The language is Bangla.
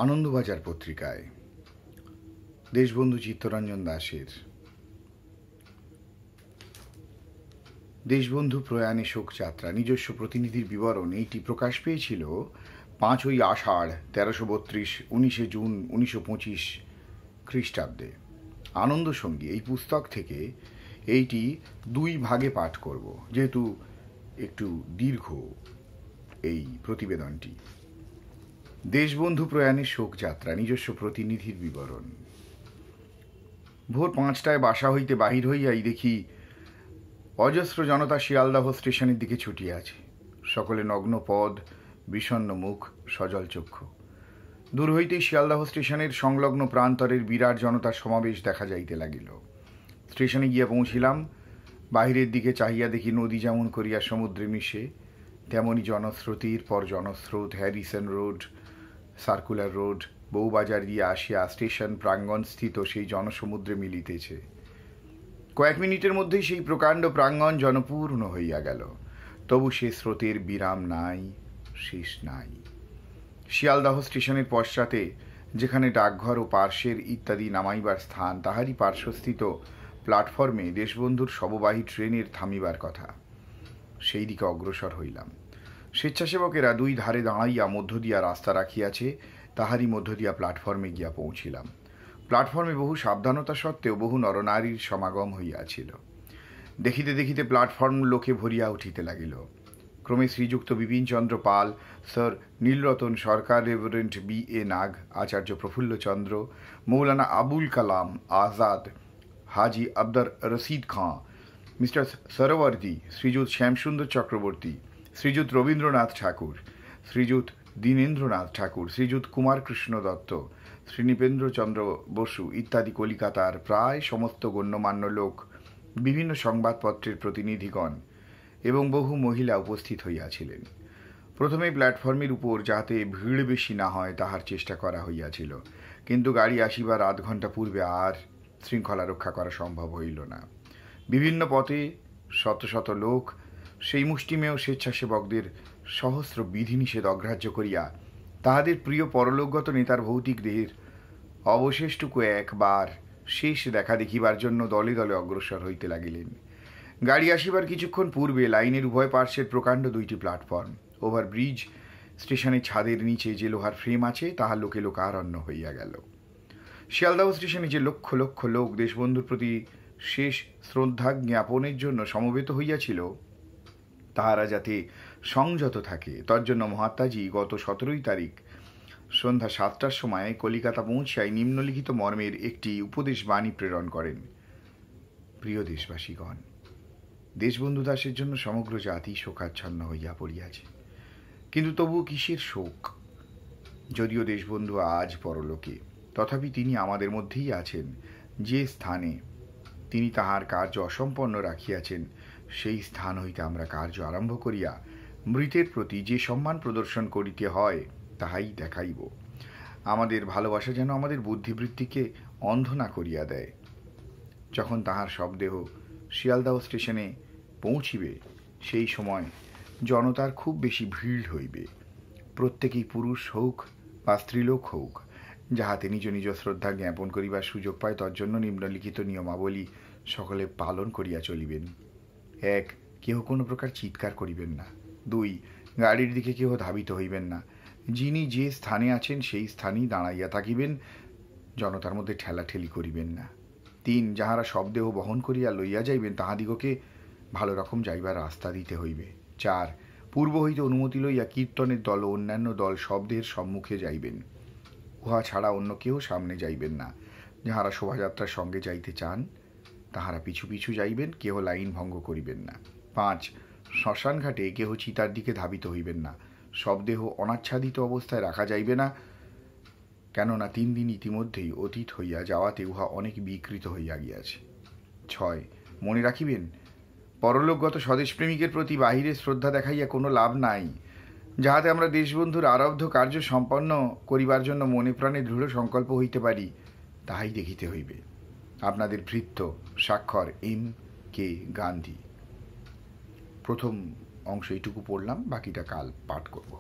আনন্দবাজার পত্রিকায় দেশবন্ধু চিত্তরঞ্জন দাশের দেশবন্ধু প্রয়াণে শোকযাত্রা নিজস্ব প্রতিনিধির বিবরণ। এইটি প্রকাশ পেয়েছিল 5ই আষাঢ় 1332 19 জুন 1925 খ্রিস্টাব্দে। আনন্দ সঙ্গী এই পুস্তক থেকে এইটি 2 ভাগে পাঠ করব, যেহেতু একটু দীর্ঘ এই প্রতিবেদনটি। দেশবন্ধু প্রয়াণের শোকযাত্রা নিজস্ব প্রতিনিধির বিবরণ। ভোর 5টায় বাসা হইতে বাহির হইয়াই দেখি অজস্র জনতা শিয়ালদাহ স্টেশনের দিকে ছুটিয়া আছে। সকলে নগ্ন পদ, বিষণ্ণ মুখ, সজল চক্ষু। দূর হইতেই শিয়ালদাহ স্টেশনের সংলগ্ন প্রান্তরের বিরাট জনতার সমাবেশ দেখা যাইতে লাগিল। স্টেশনে গিয়া পৌঁছিলাম। বাহিরের দিকে চাহিয়া দেখি নদী যেমন করিয়া সমুদ্রে মিশে, তেমনি জনস্রোতের পর জনস্রোত Harrison Road, Circular Road, Bowbazar দিয়ে আসিয়া স্টেশন প্রাঙ্গণ স্থিত সেই জনসমুদ্রে মিলিতেছে। কয়েক মিনিটের মধ্যেই সেই প্রকাণ্ড প্রাঙ্গণ জনপূর্ণ হইয়া গেল। তবু সে স্রোতের বিরাম নাই, শেষ নাই। শিয়ালদাহ স্টেশনের পশ্চাতে যেখানে ডাকঘর ও পার্শ্বের ইত্যাদি নামাইবার স্থান, তাহারই পার্শ্বস্থিত প্ল্যাটফর্মে দেশবন্ধুর শববাহী ট্রেনের থামিবার কথা। সেই দিকে অগ্রসর হইলাম। স্বেচ্ছাসেবকেরা 2 ধারে দাঁড়াইয়া মধ্য দিয়া রাস্তা রাখিয়াছে, তাহারই মধ্য দিয়া প্ল্যাটফর্মে গিয়া পৌঁছিলাম। প্ল্যাটফর্মে বহু সাবধানতা সত্ত্বেও বহু নরনারীর সমাগম হইয়াছিল। দেখিতে দেখিতে প্ল্যাটফর্ম লোকে ভরিয়া উঠিতে লাগিল। ক্রমে শ্রীযুক্ত বিপিনচন্দ্র পাল, স্যার নীলরতন সরকার, রেভারেন্ড B.A. নাগ, আচার্য প্রফুল্লচন্দ্র, মৌলানা আবুল কালাম আজাদ, হাজি আব্দুর রশিদ খাঁ, মিস্টার সরোবর্দী, শ্রীযুত শ্যামসুন্দর চক্রবর্তী, শ্রীযুত রবীন্দ্রনাথ ঠাকুর, শ্রীযুত দীনেন্দ্রনাথ ঠাকুর, শ্রীযুত কুমার কৃষ্ণ দত্ত, শ্রী নৃপেন্দ্রচন্দ্র বসু ইত্যাদি কলিকাতার প্রায় সমস্ত গণ্যমান্য লোক, বিভিন্ন সংবাদপত্রের প্রতিনিধিগণ এবং বহু মহিলা উপস্থিত হইয়াছিলেন। প্রথমে প্ল্যাটফর্মের উপর যাতে ভিড় বেশি না হয় তাহার চেষ্টা করা হইয়াছিল, কিন্তু গাড়ি আসিবার আধ ঘণ্টা পূর্বে আর শৃঙ্খলা রক্ষা করা সম্ভব হইল না। বিভিন্ন পথে শত শত লোক সেই মুষ্টিমেয় স্বেচ্ছাসেবকদের সহস্র বিধিনিষেধ অগ্রাহ্য করিয়া তাহাদের প্রিয় পরলোকগত নেতার ভৌতিক দেহের অবশেষটুকু একবার শেষ দেখা দেখিবার জন্য দলে দলে অগ্রসর হইতে লাগিলেন। গাড়ি আসিবার কিছুক্ষণ পূর্বে লাইনের উভয় পার্শ্বের প্রকাণ্ড 2টি প্ল্যাটফর্ম, ওভারব্রিজ, স্টেশনের ছাদের নিচে যে লোহার ফ্রেম আছে, তাহা লোকে লোকারণ্য হইয়া গেল। শিয়ালদাহ স্টেশনে যে লক্ষ লক্ষ লোক দেশবন্ধুর প্রতি শেষ শ্রদ্ধা জ্ঞাপনের জন্য সমবেত হইয়াছিল, তাহারা যাতে সংযত থাকে তজ্জন্য মহাত্মাজি গত 17 তারিখ সন্ধ্যা 7টার সময় কলিকাতা পৌঁছায় নিম্নলিখিত মর্মের একটি উপদেশ বাণী প্রেরণ করেন। প্রিয় দেশবাসীগণ, দেশবন্ধু দাসের জন্য সমগ্র জাতি শোকাচ্ছন্ন হইয়া পড়িয়াছে, কিন্তু তবুও কিসের শোক? যদিও দেশবন্ধু আজ পরলোকে, তথাপি তিনি আমাদের মধ্যেই আছেন। যে স্থানে তিনি তাহার কার্য অসম্পন্ন রাখিয়াছেন, সেই স্থান হইতে আমরা কার্য আরম্ভ করিয়া মৃতের প্রতি যে সম্মান প্রদর্শন করিতে হয় তাহাই দেখাইব। আমাদের ভালোবাসা যেন আমাদের বুদ্ধিবৃত্তিকে অন্ধ না করিয়া দেয়। যখন তাহার শবদেহ শিয়ালদাহ স্টেশনে পৌঁছিবে, সেই সময় জনতার খুব বেশি ভিড় হইবে। প্রত্যেকেই পুরুষ হোক বা স্ত্রীলোক হোক, যাহাতে নিজ নিজ শ্রদ্ধা জ্ঞাপন করিবার সুযোগ পায়, তজ্জন্য নিম্নলিখিত নিয়মাবলী সকলে পালন করিয়া চলিবেন। 1. কেহ কোনো প্রকার চিৎকার করিবেন না। 2. গাড়ির দিকে কেহ ধাবিত হইবেন না। যিনি যে স্থানে আছেন সেই স্থানেই দাঁড়াইয়া থাকিবেন, জনতার মধ্যে ঠেলাঠেলি করিবেন না। 3. যাহারা শবদেহ বহন করিয়া লইয়া যাইবেন, তাহাদিগকে ভালো রকম যাইবার রাস্তা দিতে হইবে। 4. পূর্ব হইতে অনুমতি লইয়া কীর্তনের দল ও অন্যান্য দল শবদেহের সম্মুখে যাইবেন। উহা ছাড়া অন্য কেউ সামনে যাইবেন না। যাহারা শোভাযাত্রার সঙ্গে যাইতে চান, তাহারা পিছু পিছু যাইবেন, কেহ লাইন ভঙ্গ করিবেন না। 5. শ্মশানঘাটে কেহ চিতার দিকে ধাবিত হইবেন না। শবদেহ অনাচ্ছাদিত অবস্থায় রাখা যাইবে না, কেননা 3 দিন ইতিমধ্যেই অতীত হইয়া যাওয়াতে উহা অনেক বিকৃত হইয়া গিয়াছে। 6. মনে রাখিবেন, পরলোকগত স্বদেশপ্রেমিকের প্রতি বাহিরে শ্রদ্ধা দেখাইয়া কোনো লাভ নাই। যাহাতে আমরা দেশবন্ধুর আরব্ধ কার্য সম্পন্ন করিবার জন্য মনে প্রাণে দৃঢ় সংকল্প হইতে পারি, তাহাই দেখিতে হইবে। আপনাদের ভৃত্য, স্বাক্ষর M.K. গান্ধী। প্রথম অংশ এইটুকু পড়লাম, বাকিটা কাল পাঠ করব।